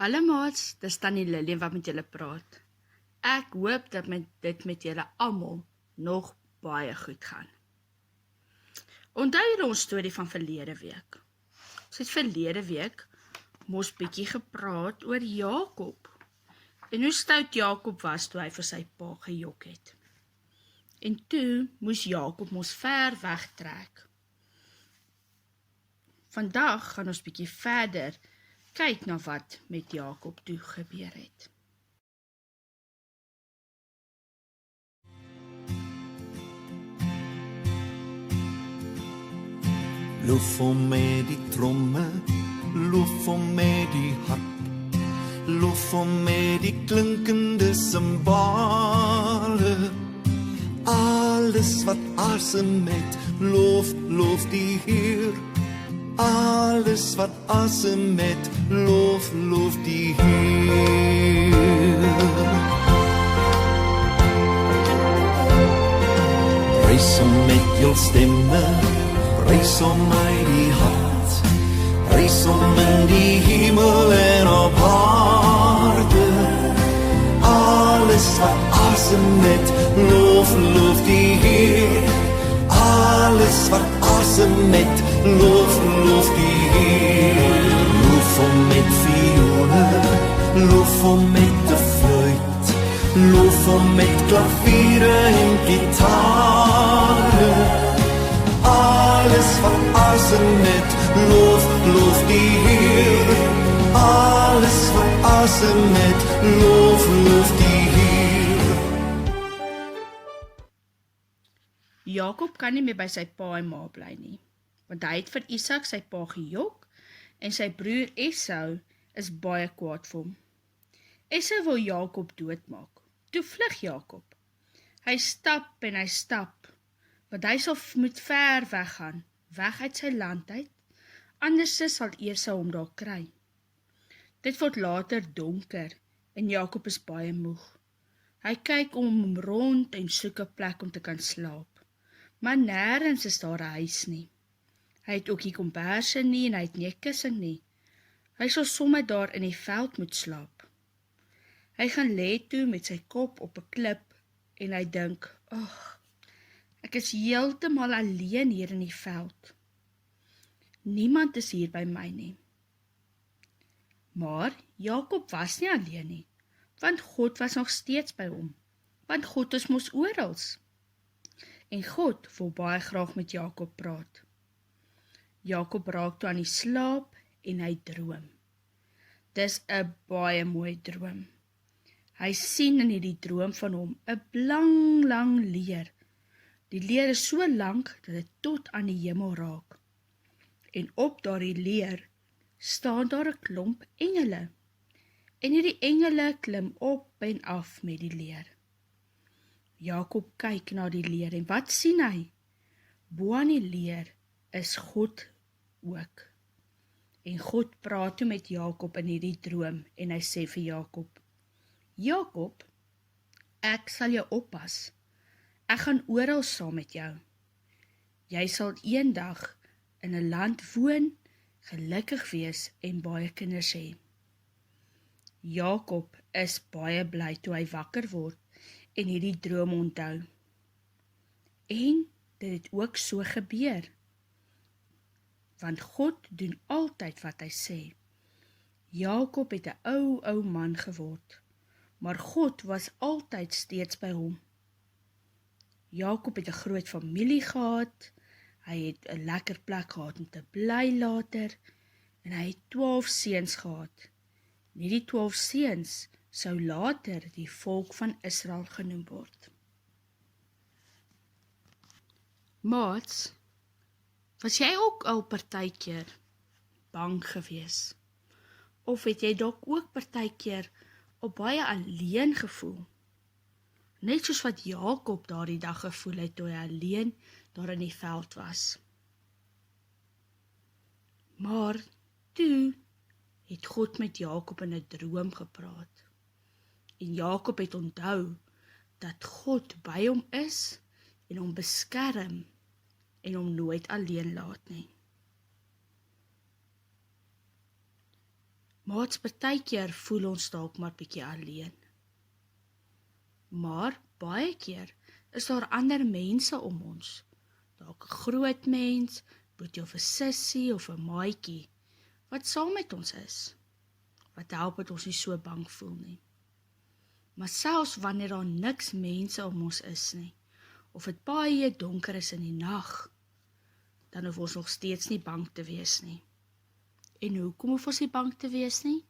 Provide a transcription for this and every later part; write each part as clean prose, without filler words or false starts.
Hallo maats, dis Tannie Lillian wat met julle praat. Ek hoop dat dit met julle almal nog baie goed gaan. Onthou julle ons storie van verlede week? Ons het verlede week mos bietjie gepraat oor Jakob en hoe stout Jakob was toe hy vir sy pa gejok het. En toe moes Jakob mos ver wegtrek. Vandag gaan ons bietjie verder kyk na wat met Jakob toe gebeur het. Loop om met die tromme, loop om met die harp, loop om met die klinkende simbale. Alles wat asem het, loof die Heer. Alles wat asem het, loof die Heer. Prys hom met jou stemme, prys hom uit die hart, prys hom in die hemel en op aarde. Alles wat asem het, loof die Heer. Alles wat asem het, loof die Heer. Loof hom met viole, loof hom met de fluit, loof hom met klaviere en gitare. Alles wat asem het, loof die Heer. Alles wat asem het, loof die Heer. Jakob kan nie meer by sy pa en ma bly nie, want hy het vir Isak sy pa gejok en sy broer Esau is baie kwaad vir hom. Esau wil Jakob doodmaak. Toe vlug Jakob. Hy stap en hy stap, want hy moet ver weggaan, weg uit sy land uit, anders sal Esau hom daar kry. Dit word later donker en Jakob is baie moeg. Hy kyk om hom rond en soek 'n plek om te kan slaap. Maar nêrens is daar 'n huis nie. Hy het ook nie komberse nie en hy het nie 'n kussing nie. Hy sal sommer daar in die veld moet slaap. Hy gaan lê toe met sy kop op 'n klip en hy dink, "Ag, ek is heeltemal alleen hier in die veld. Niemand is hier by my nie." Maar Jakob was nie alleen nie, want God was nog steeds by hom, want God is mos oral. En God wil baie graag met Jakob praat. Jakob raak toe aan die slaap en hy droom. Dis 'n baie mooi droom. Hy sien in hierdie droom van hom 'n lang leer. Die leer is so lank dat dit tot aan die hemel raak. En op daardie leer staan daar 'n klomp engele. En hierdie engele klim op en af met die leer. Jakob kyk na die leer en wat sien hy? Bo aan die leer is God ook. En God praat toe met Jakob in hierdie droom en hy sê vir Jakob, "Jakob, ek sal jou oppas. Ek gaan oral saam met jou. Jy sal eendag in 'n land woon, gelukkig wees en baie kinders hê." Jakob is baie bly toe hy wakker word en hierdie droom onthou. En dit het ook so gebeur. Want God doen altyd wat hy sê. Jakob het 'n ou man geword, maar God was altyd steeds by hom. Jakob het 'n groot familie gehad, hy het 'n lekker plek gehad om te bly later, en hy het 12 seuns gehad. En hierdie 12 seuns sou later die volk van Israel genoem word. Maats, was jy ook al partykeer bang gewees? Of het jy dalk ook partykeer op baie alleen gevoel? Net soos wat Jakob daardie dag gevoel het toe hy alleen daar in die veld was. Maar toe het God met Jakob in 'n droom gepraat. En Jakob het onthou dat God by hom is en hom beskerm en hom nooit alleen laat nie. Maats, partykeer voel ons dalk maar bietjie alleen. Maar baie keer is daar ander mense om ons. Dalk 'n groot mens, boetie of 'n sussie of 'n maatjie, wat saam met ons is. Wat help dat ons nie so bang voel nie. Maar selfs wanneer daar niks mense om ons is nie, of dit baie donker is in die nag, dan hoef ons nog steeds nie bang te wees nie. En hoekom hoef ons nie bang te wees nie?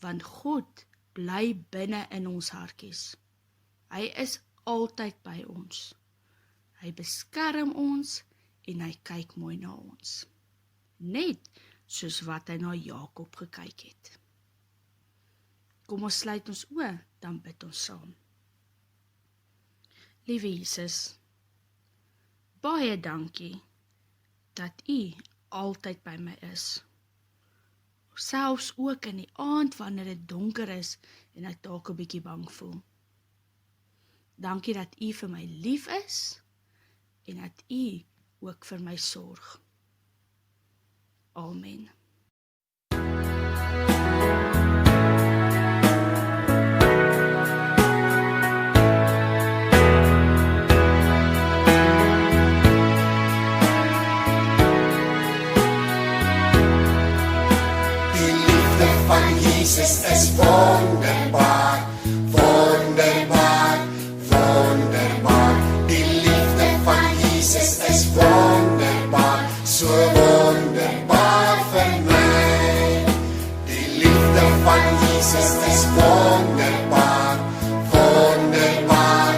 Want God bly binne in ons hartjies. Hy is altyd by ons. Hy beskerm ons en hy kyk mooi na ons. Net soos wat hy na Jakob gekyk het. Kom ons sluit ons oë, dan bid ons saam. Liewe Jesus, baie dankie dat U altyd by my is. Selfs ook in die aand wanneer dit donker is en ek dalk 'n bietjie bang voel. Dankie dat U vir my lief is en dat U ook vir my sorg. Amen. Jesus is wonderbaar, wonderbaar, wonderbaar. Die liefde van Jesus is wonderbaar, so wonderbaar vir my. Die liefde van Jesus is wonderbaar, wonderbaar,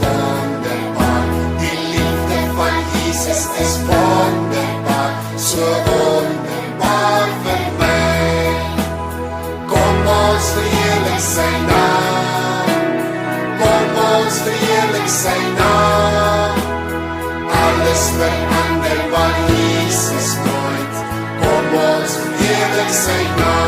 wonderbaar. Die liefde van Jesus is wonderbaar, so wonderbaar vir my. Verheerlik sy naam, kom ons verheerlik sy naam. Alles verander, maar Jesus nooit. Kom ons verheerlik sy naam.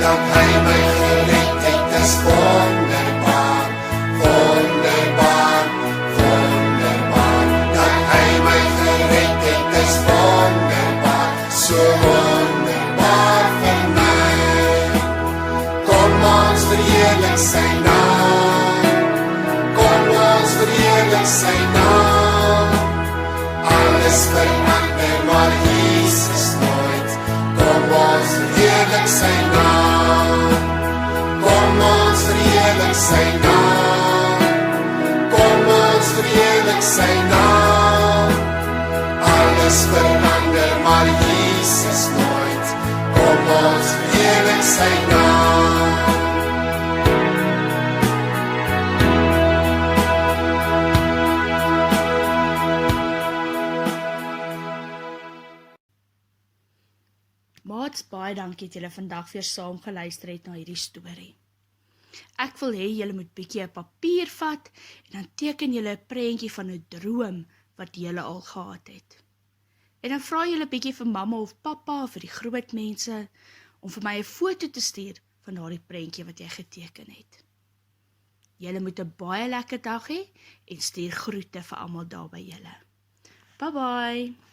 Dat hy my gered het, is wonderbaar, wonderbaar, wonderbaar. Dat hy my gered het, is wonderbaar, so wonderbaar vir my. Kom ons verheerlik sy naam, kom ons verheerlik sy naam. Alles verander, maar Jesus nooit. Kom ons verheerlik sy naam, kom ons verheerlik sy naam, kom ons verheerlik sy naam. Alles verander, maar Jesus nooit. Kom ons verheerlik sy naam. Maats, baie dankie dat julle vandag weer saam geluister het na hierdie storie. Ek wil hê julle moet bietjie 'n papier vat en dan teken julle 'n prentjie van 'n droom wat julle al gehad het. En dan vra julle bietjie vir mamma of pappa of vir die groot mense om vir my 'n foto te stuur van daardie prentjie wat jy geteken het. Julle moet 'n baie lekker dag hê en stuur groete vir almal daar by julle. Bye bye.